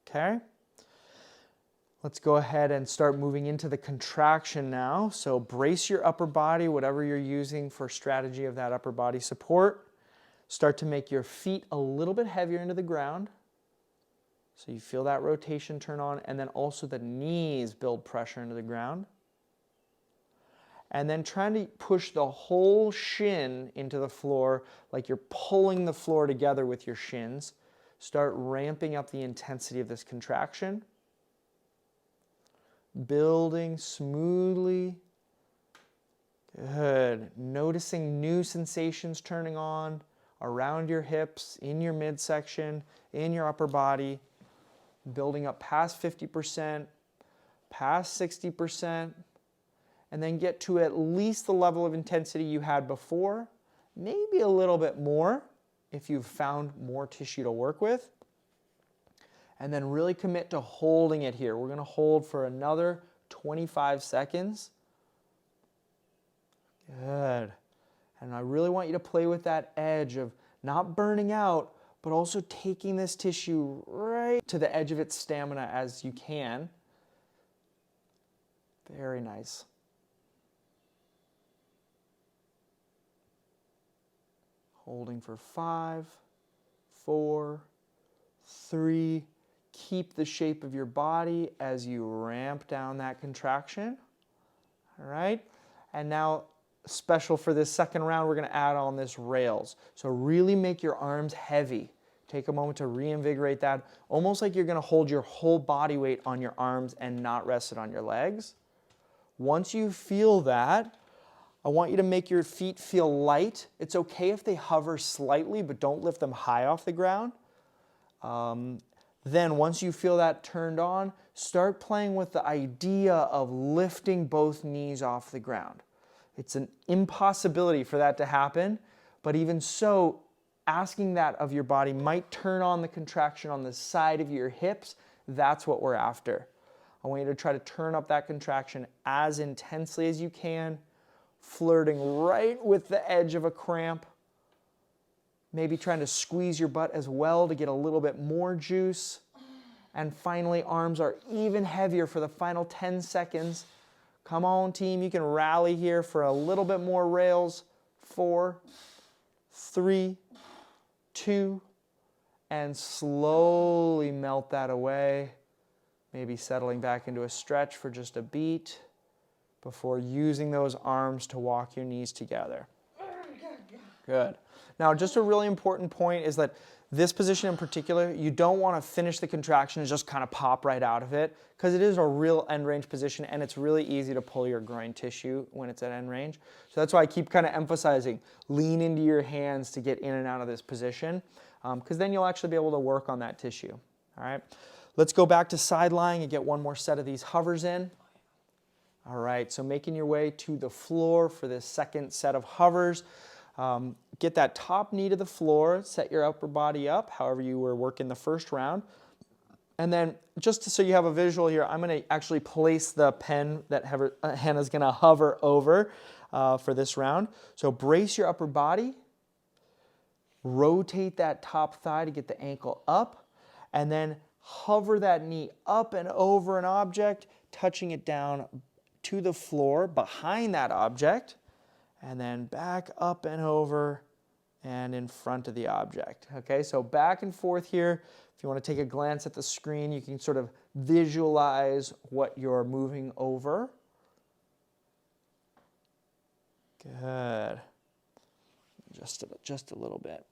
Okay? Let's go ahead and start moving into the contraction now. So brace your upper body, whatever you're using for strategy of that upper body support. Start to make your feet a little bit heavier into the ground. So you feel that rotation turn on, and then also the knees build pressure into the ground. And then trying to push the whole shin into the floor like you're pulling the floor together with your shins. Start ramping up the intensity of this contraction. Building smoothly. Good. Noticing new sensations turning on around your hips, in your midsection, in your upper body. Building up past 50%, past 60%, and then get to at least the level of intensity you had before, maybe a little bit more if you've found more tissue to work with. And then really commit to holding it here. We're going to hold for another 25 seconds. Good. And I really want you to play with that edge of not burning out, but also taking this tissue right to the edge of its stamina as you can. Very nice. Holding for 5, 4, 3. Keep the shape of your body as you ramp down that contraction. All right? And now, special for this second round, we're going to add on this rails. So really make your arms heavy. Take a moment to reinvigorate that, almost like you're going to hold your whole body weight on your arms and not rest it on your legs. Once you feel that, I want you to make your feet feel light. It's okay if they hover slightly, but don't lift them high off the ground. Then once you feel that turned on, start playing with the idea of lifting both knees off the ground. It's an impossibility for that to happen, but even so, asking that of your body might turn on the contraction on the side of your hips. That's what we're after. I want you to try to turn up that contraction as intensely as you can, flirting right with the edge of a cramp. Maybe trying to squeeze your butt as well to get a little bit more juice. And finally, arms are even heavier for the final 10 seconds. Come on, team. You can rally here for a little bit more rails. 4, 3, 2, and slowly melt that away. Maybe settling back into a stretch for just a beat before using those arms to walk your knees together. Good. Now, just a really important point is that this position in particular, you don't want to finish the contraction and just kind of pop right out of it, because it is a real end range position and it's really easy to pull your groin tissue when it's at end range. So that's why I keep kind of emphasizing, lean into your hands to get in and out of this position, because then you'll actually be able to work on that tissue. All right. Let's go back to side lying and get one more set of these hovers in. All right, so making your way to the floor for this second set of hovers. Get that top knee to the floor, set your upper body up, however you were working the first round. And then just so you have a visual here, I'm going to actually place the pen that Hannah's going to hover over for this round. So brace your upper body, rotate that top thigh to get the ankle up, and then hover that knee up and over an object, touching it down to the floor behind that object, and then back up and over and in front of the object. Okay, so back and forth here. If you want to take a glance at the screen, you can sort of visualize what you're moving over. Good. Just a little bit.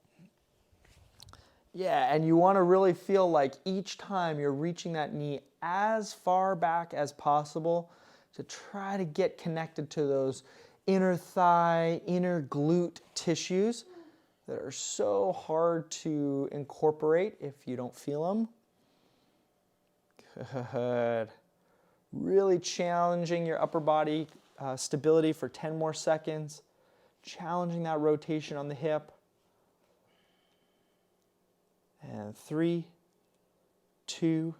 Yeah, and you want to really feel like each time you're reaching that knee as far back as possible to try to get connected to those inner thigh, inner glute tissues that are so hard to incorporate if you don't feel them. Good. Really challenging your upper body stability for 10 more seconds. Challenging that rotation on the hip. And 3, 2,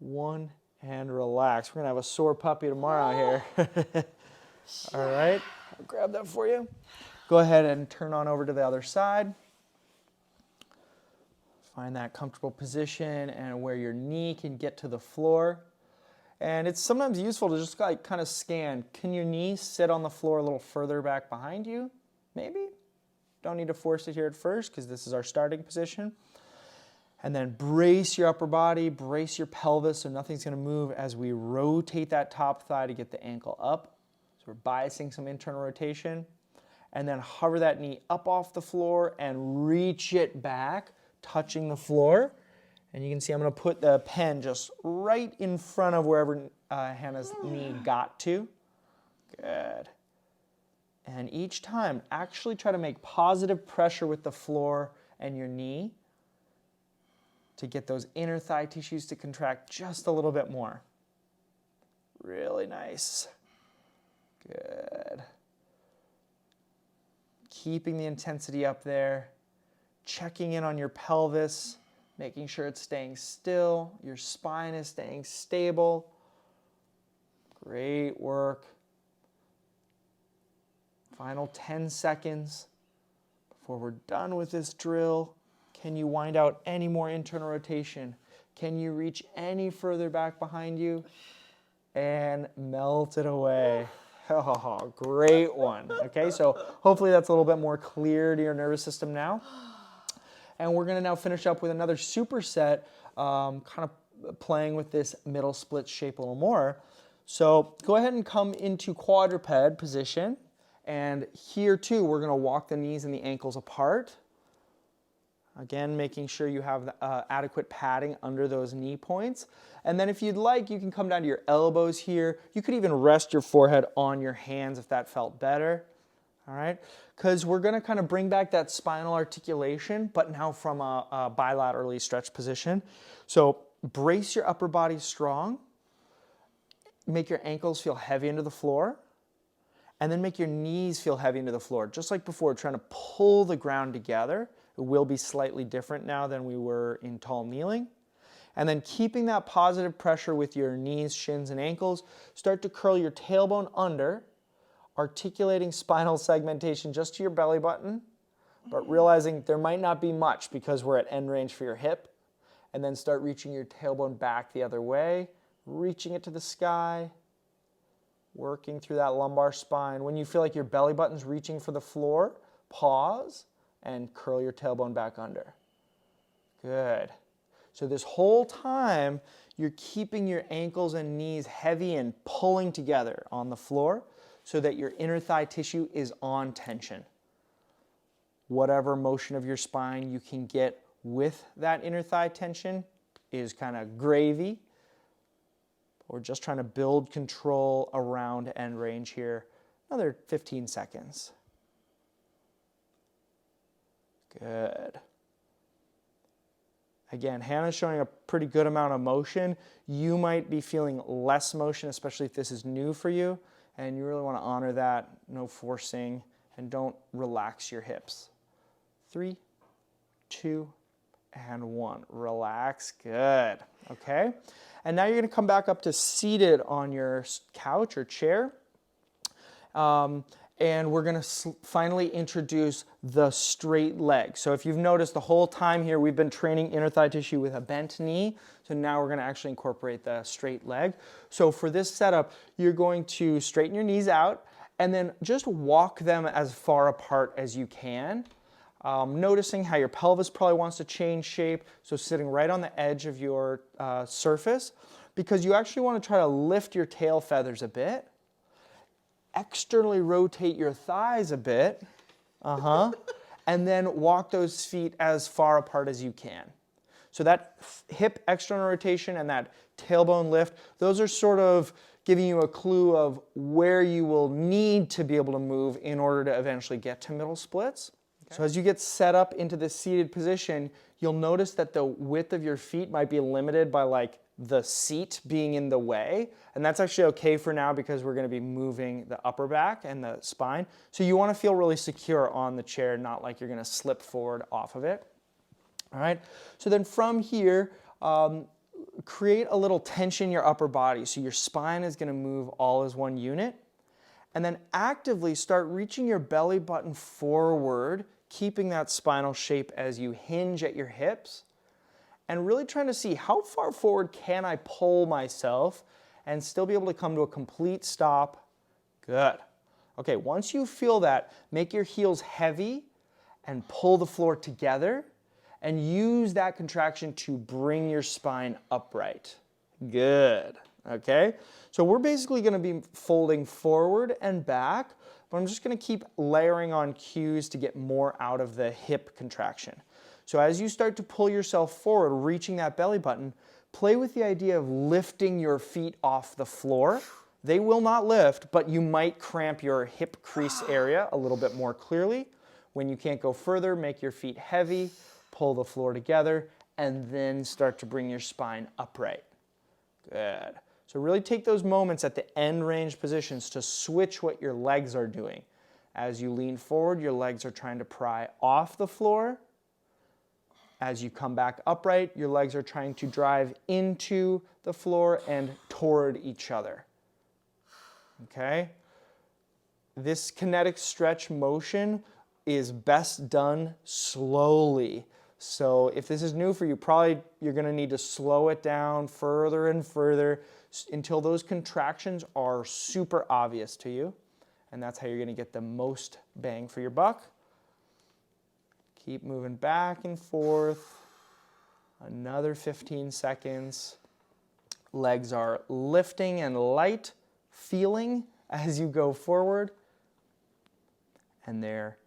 1, and relax. We're going to have a sore puppy tomorrow here. All right, I'll grab that for you. Go ahead and turn on over to the other side. Find that comfortable position and where your knee can get to the floor. And it's sometimes useful to just like kind of scan. Can your knee sit on the floor a little further back behind you? Maybe. Don't need to force it here at first because this is our starting position. And then brace your upper body, brace your pelvis so nothing's going to move as we rotate that top thigh to get the ankle up. So we're biasing some internal rotation. And then hover that knee up off the floor and reach it back, touching the floor. And you can see I'm going to put the pen just right in front of wherever Hannah's knee got to. Good. And each time, actually try to make positive pressure with the floor and your knee to get those inner thigh tissues to contract just a little bit more. Really nice. Good. Keeping the intensity up there. Checking in on your pelvis. Making sure it's staying still, your spine is staying stable. Great work. Final 10 seconds before we're done with this drill. Can you wind out any more internal rotation? Can you reach any further back behind you? And melt it away. Oh, great one. Okay, so hopefully that's a little bit more clear to your nervous system now. And we're going to now finish up with another superset, kind of playing with this middle split shape a little more. So go ahead and come into quadruped position. And here too, we're going to walk the knees and the ankles apart. Again, making sure you have adequate padding under those knee points. And then if you'd like, you can come down to your elbows here. You could even rest your forehead on your hands if that felt better. All right, because we're going to kind of bring back that spinal articulation, but now from a bilaterally stretched position. So brace your upper body strong. Make your ankles feel heavy into the floor. And then make your knees feel heavy into the floor. Just like before, trying to pull the ground together. It will be slightly different now than we were in tall kneeling. And then keeping that positive pressure with your knees, shins, and ankles. Start to curl your tailbone under. Articulating spinal segmentation just to your belly button, but realizing there might not be much because we're at end range for your hip. And then start reaching your tailbone back the other way, reaching it to the sky, working through that lumbar spine. When you feel like your belly button's reaching for the floor, pause and curl your tailbone back under. Good. So this whole time, you're keeping your ankles and knees heavy and pulling together on the floor, so that your inner thigh tissue is on tension. Whatever motion of your spine you can get with that inner thigh tension is kind of gravy. We're just trying to build control around end range here. Another 15 seconds. Good. Again, Hannah's showing a pretty good amount of motion. You might be feeling less motion, especially if this is new for you. And you really want to honor that, no forcing, and don't relax your hips. 3, 2, and 1. Relax, good. Okay, and now you're going to come back up to seated on your couch or chair. And we're going to finally introduce the straight leg. So if you've noticed the whole time here, we've been training inner thigh tissue with a bent knee. So now we're going to actually incorporate the straight leg. So for this setup, you're going to straighten your knees out and then just walk them as far apart as you can. Noticing how your pelvis probably wants to change shape. So sitting right on the edge of your surface, because you actually want to try to lift your tail feathers a bit. Externally rotate your thighs a bit, and then walk those feet as far apart as you can. So that hip external rotation and that tailbone lift, those are sort of giving you a clue of where you will need to be able to move in order to eventually get to middle splits. Okay. So as you get set up into this seated position, you'll notice that the width of your feet might be limited by like the seat being in the way, and that's actually okay for now because we're going to be moving the upper back and the spine. So you want to feel really secure on the chair, not like you're going to slip forward off of it. All right, so then from here, create a little tension in your upper body. So your spine is going to move all as one unit, and then actively start reaching your belly button forward, keeping that spinal shape as you hinge at your hips. and really trying to see how far forward can I pull myself and still be able to come to a complete stop. Good. Okay, once you feel that, make your heels heavy and pull the floor together and use that contraction to bring your spine upright. Good. Okay, so we're basically going to be folding forward and back, but I'm just going to keep layering on cues to get more out of the hip contraction. So as you start to pull yourself forward, reaching that belly button, play with the idea of lifting your feet off the floor. They will not lift, but you might cramp your hip crease area a little bit more clearly. When you can't go further, make your feet heavy, pull the floor together, and then start to bring your spine upright. Good. So really take those moments at the end range positions to switch what your legs are doing. As you lean forward, your legs are trying to pry off the floor. As you come back upright, your legs are trying to drive into the floor and toward each other. Okay? This kinetic stretch motion is best done slowly. So if this is new for you, probably you're going to need to slow it down further and further until those contractions are super obvious to you. And that's how you're going to get the most bang for your buck. Keep moving back and forth. Another 15 seconds. Legs are lifting and light, feeling as you go forward. And they're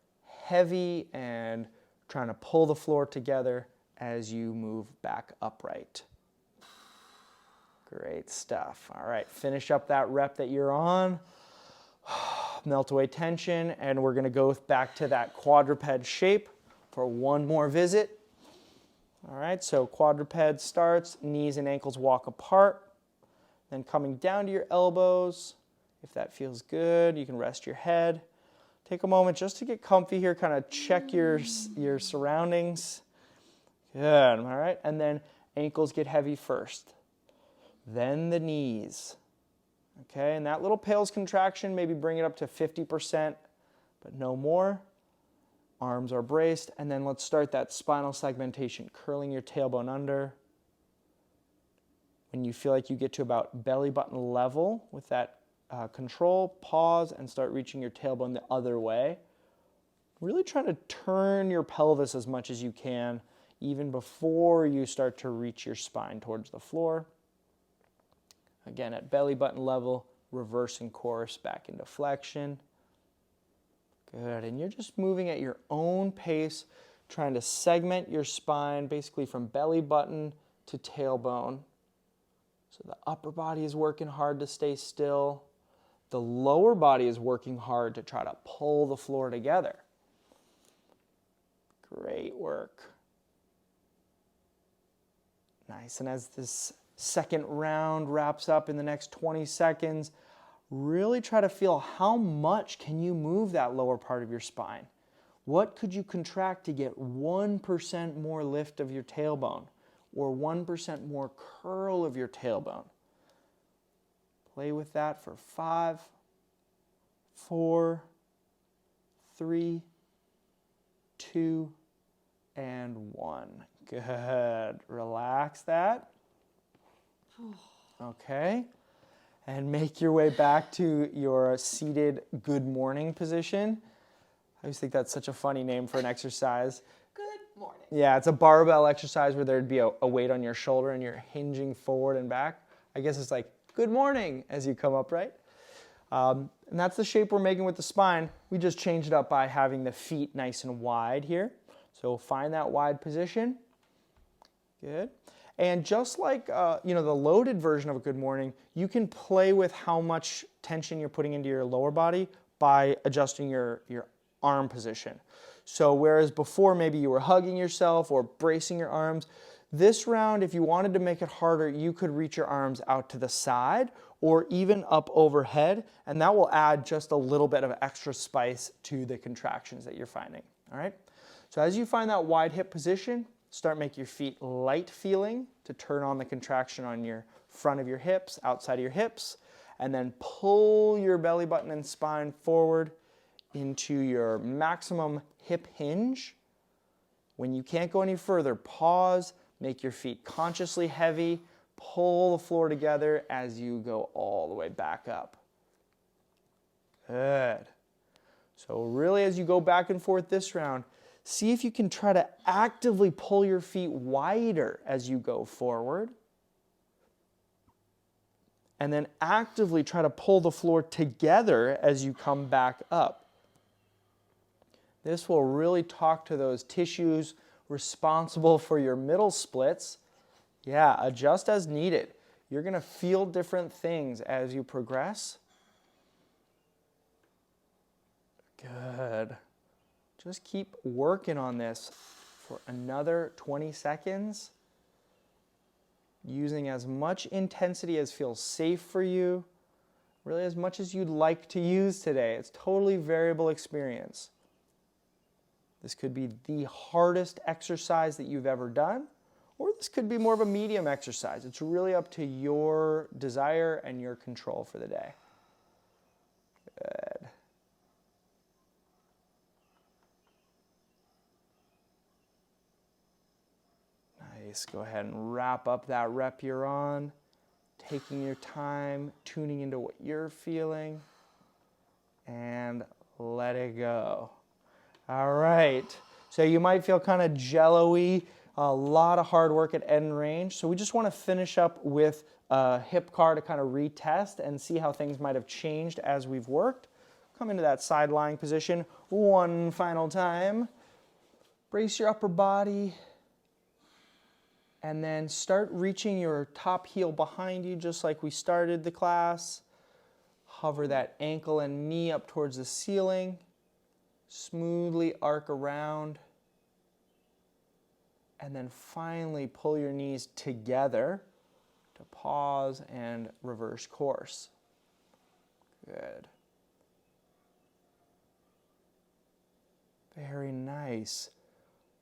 heavy and trying to pull the floor together as you move back upright. Great stuff. All right, finish up that rep that you're on. Melt away tension, and we're going to go back to that quadruped shape for one more visit. All right, so quadruped starts, knees and ankles walk apart, then coming down to your elbows. If that feels good, you can rest your head. Take a moment just to get comfy here, kind of check your surroundings. Good, all right, and then ankles get heavy first. Then the knees. Okay, and that little pales contraction, maybe bring it up to 50%, but no more. Arms are braced, and then let's start that spinal segmentation, curling your tailbone under. When you feel like you get to about belly button level with that control, pause and start reaching your tailbone the other way. Really trying to turn your pelvis as much as you can, even before you start to reach your spine towards the floor. Again, at belly button level, reversing course back into flexion. Good, and you're just moving at your own pace, trying to segment your spine basically from belly button to tailbone. So the upper body is working hard to stay still. The lower body is working hard to try to pull the floor together. Great work. Nice, and as this second round wraps up in the next 20 seconds, really try to feel how much can you move that lower part of your spine. What could you contract to get 1% more lift of your tailbone or 1% more curl of your tailbone? Play with that for 5, 4, 3, 2, and 1. Good. Relax that. Okay. And make your way back to your seated good morning position. I always think that's such a funny name for an exercise. Good morning. Yeah, it's a barbell exercise where there'd be a weight on your shoulder and you're hinging forward and back. I guess it's like, good morning, as you come upright. And that's the shape we're making with the spine. We just changed it up by having the feet nice and wide here. So find that wide position. Good. And just like the loaded version of a good morning, you can play with how much tension you're putting into your lower body by adjusting your arm position. So whereas before maybe you were hugging yourself or bracing your arms, this round, if you wanted to make it harder, you could reach your arms out to the side or even up overhead, and that will add just a little bit of extra spice to the contractions that you're finding. All right? So as you find that wide hip position, start making your feet light feeling to turn on the contraction on your front of your hips, outside of your hips, and then pull your belly button and spine forward into your maximum hip hinge. When you can't go any further, pause, Make your feet consciously heavy. Pull the floor together as you go all the way back up. Good. So really, as you go back and forth this round, see if you can try to actively pull your feet wider as you go forward. And then actively try to pull the floor together as you come back up. This will really talk to those tissues responsible for your middle splits. Yeah, adjust as needed. You're going to feel different things as you progress. Good. Just keep working on this for another 20 seconds. Using as much intensity as feels safe for you, really as much as you'd like to use today. It's totally variable experience. This could be the hardest exercise that you've ever done, or this could be more of a medium exercise. It's really up to your desire and your control for the day. Good. Nice. Go ahead and wrap up that rep you're on, taking your time, tuning into what you're feeling, and let it go. All right. So you might feel kind of jello-y, a lot of hard work at end range. So we just want to finish up with a hip CAR to kind of retest and see how things might have changed as we've worked. Come into that side lying position one final time. Brace your upper body. And then start reaching your top heel behind you just like we started the class. Hover that ankle and knee up towards the ceiling. Smoothly arc around. And then finally pull your knees together to pause and reverse course. Good. Very nice.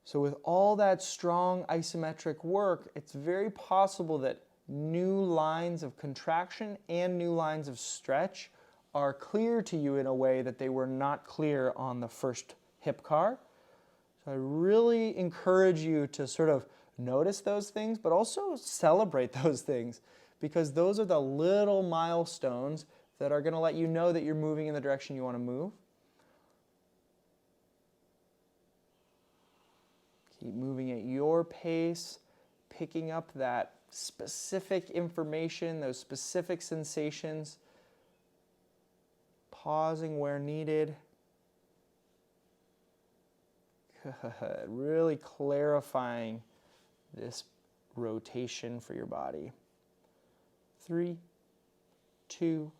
So with all that strong isometric work, it's very possible that new lines of contraction and new lines of stretch are clear to you in a way that they were not clear on the first hip CAR. So I really encourage you to sort of notice those things, but also celebrate those things, because those are the little milestones that are going to let you know that you're moving in the direction you want to move. Keep moving at your pace, picking up that specific information, those specific sensations, pausing where needed. Good. Really clarifying this rotation for your body. 3, 2,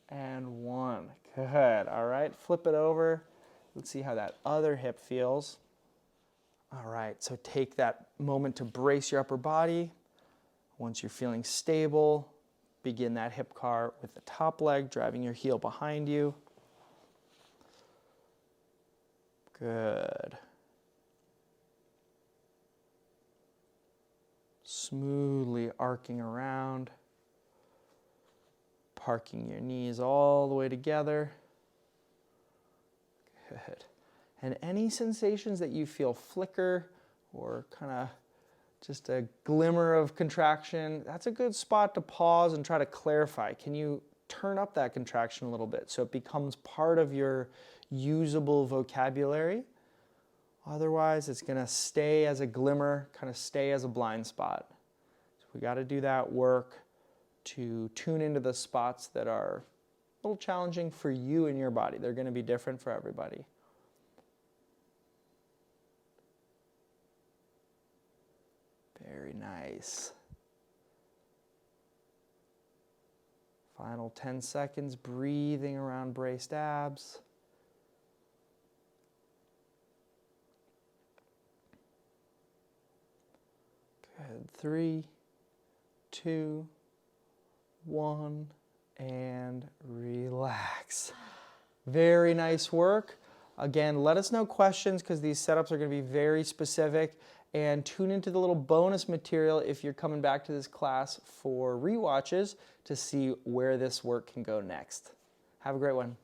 and 1. Good. All right, flip it over. Let's see how that other hip feels. All right, so take that moment to brace your upper body. Once you're feeling stable, begin that hip CAR with the top leg, driving your heel behind you. Good. Smoothly arcing around, parking your knees all the way together. Good. And any sensations that you feel flicker or kind of just a glimmer of contraction, that's a good spot to pause and try to clarify. Can you turn up that contraction a little bit so it becomes part of your usable vocabulary? Otherwise, it's going to stay as a glimmer, kind of stay as a blind spot. So we got to do that work to tune into the spots that are a little challenging for you and your body. They're going to be different for everybody. Very nice. Final 10 seconds, breathing around braced abs. Good. 3, 2, 1, and relax. Very nice work. Again, let us know questions because these setups are going to be very specific. And tune into the little bonus material if you're coming back to this class for rewatches to see where this work can go next. Have a great one.